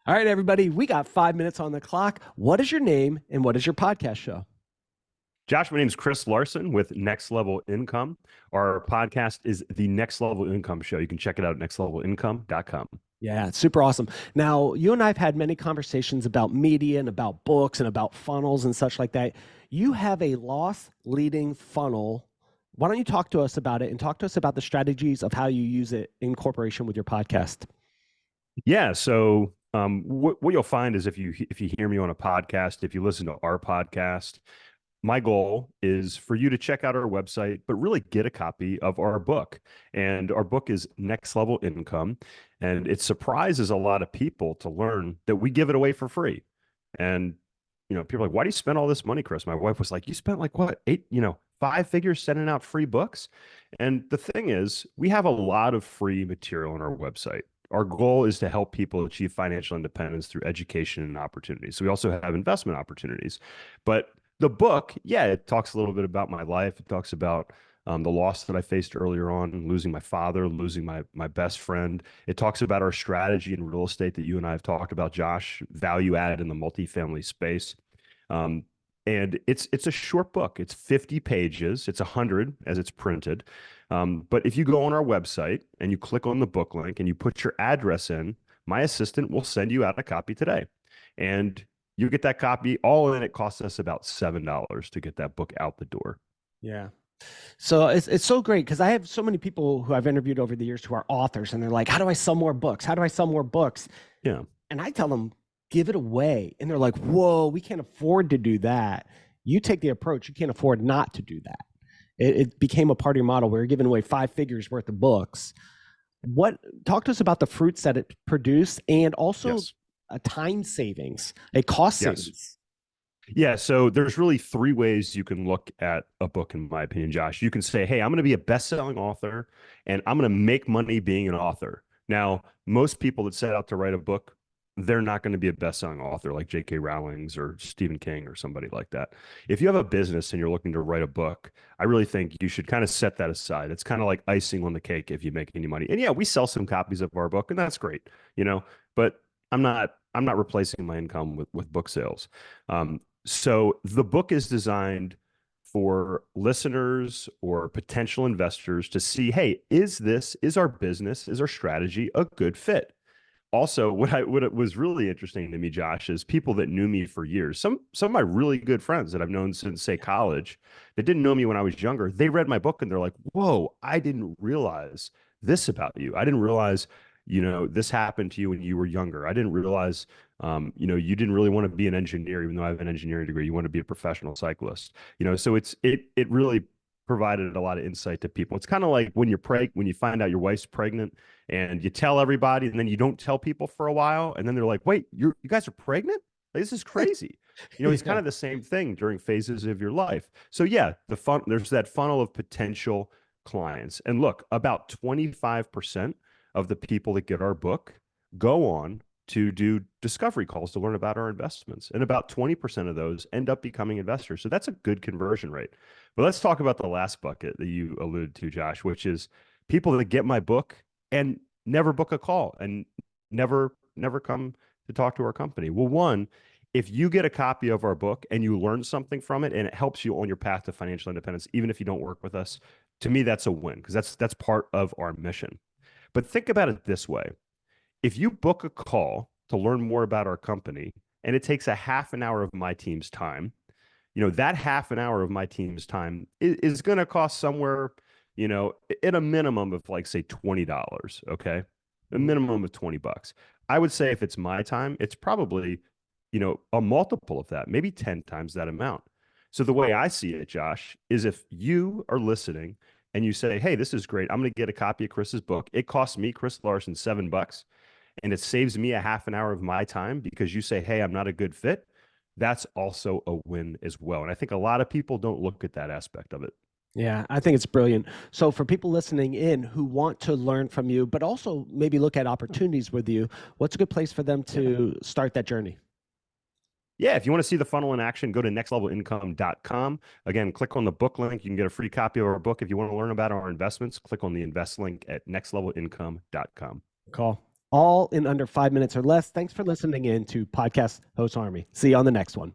All right, everybody, we got 5 minutes on the clock. What is your name and what is your podcast show? Josh, my name is Chris Larson with Next Level Income. Our podcast is the Next Level Income Show. You can check it out at nextlevelincome.com. Yeah, it's super awesome. Now, you and I have had many conversations about media and about books and about funnels and such like that. You have a loss leading funnel. Why don't you talk to us about it and talk to us about the strategies of how you use it in corporation with your podcast? Yeah. So what you'll find is if you hear me on a podcast, if you listen to our podcast, my goal is for you to check out our website, but really get a copy of our book. And our book is Next Level Income. And it surprises a lot of people to learn that we give it away for free. And, people are like, why do you spend all this money, Chris? My wife was like, you spent like what, five figures sending out free books? And the thing is, we have a lot of free material on our website. Our goal is to help people achieve financial independence through education and opportunities. So we also have investment opportunities. But the book, yeah, it talks a little bit about my life. It talks about the loss that I faced earlier on, losing my father, losing my best friend. It talks about our strategy in real estate that you and I have talked about, Josh, value add in the multifamily space. Um, and it's a short book. It's 50 pages. It's 100 as it's printed. But if you go on our website and you click on the book link and you put your address in, my assistant will send you out a copy today. And you get that copy. All in, it costs us about $7 to get that book out the door. Yeah. So it's so great because I have so many people who I've interviewed over the years who are authors and they're like, how do I sell more books? How do I sell more books? Yeah. And I tell them, give it away. And they're like, whoa, we can't afford to do that. You take the approach, you can't afford not to do that. It became a part of your model where you're giving away 5 figures worth of books. Talk to us about the fruits that it produced and also Yes. a time savings, a cost Yes. savings. Yeah. So there's really three ways you can look at a book, in my opinion, Josh. You can say, hey, I'm going to be a best-selling author and I'm going to make money being an author. Now, most people that set out to write a book, they're not going to be a best-selling author like J.K. Rowling's or Stephen King or somebody like that. If you have a business and you're looking to write a book, I really think you should kind of set that aside. It's kind of like icing on the cake if you make any money. And yeah, we sell some copies of our book, and that's great, but I'm not replacing my income with book sales. So the book is designed for listeners or potential investors to see, hey, is our business, is our strategy a good fit? Also, what was really interesting to me, Josh, is people that knew me for years. Some of my really good friends that I've known since, say, college, that didn't know me when I was younger, they read my book and they're like, "Whoa, I didn't realize this about you. I didn't realize, this happened to you when you were younger. I didn't realize, you didn't really want to be an engineer, even though I have an engineering degree. You want to be a professional cyclist. So it really provided a lot of insight to people. It's kind of like when when you find out your wife's pregnant and you tell everybody and then you don't tell people for a while and then they're like, wait, you guys are pregnant? Like, this is crazy. It's kind Yeah. of the same thing during phases of your life. So yeah, there's that funnel of potential clients. And look, about 25% of the people that get our book go on to do discovery calls to learn about our investments. And about 20% of those end up becoming investors. So that's a good conversion rate. But let's talk about the last bucket that you alluded to, Josh, which is people that get my book and never book a call and never come to talk to our company. Well, one, if you get a copy of our book and you learn something from it and it helps you on your path to financial independence, even if you don't work with us, to me that's a win because that's part of our mission. But think about it this way. If you book a call to learn more about our company and it takes a half an hour of my team's time, that half an hour of my team's time is going to cost somewhere, at a minimum of like, say, $20. Okay. A Mhm. minimum of $20. I would say if it's my time, it's probably, a multiple of that, maybe 10 times that amount. So the way I see it, Josh, is if you are listening and you say, hey, this is great. I'm going to get a copy of Chris's book. It costs me, Chris Larson, $7 and it saves me a half an hour of my time because you say, hey, I'm not a good fit, that's also a win as well. And I think a lot of people don't look at that aspect of it. Yeah, I think it's brilliant. So for people listening in who want to learn from you, but also maybe look at opportunities with you, what's a good place for them Yeah. to start that journey? Yeah, if you want to see the funnel in action, go to nextlevelincome.com. Again, click on the book link. You can get a free copy of our book. If you want to learn about our investments, click on the invest link at nextlevelincome.com. Call. all in under 5 minutes or less. Thanks for listening in to Podcast Host Army. See you on the next one.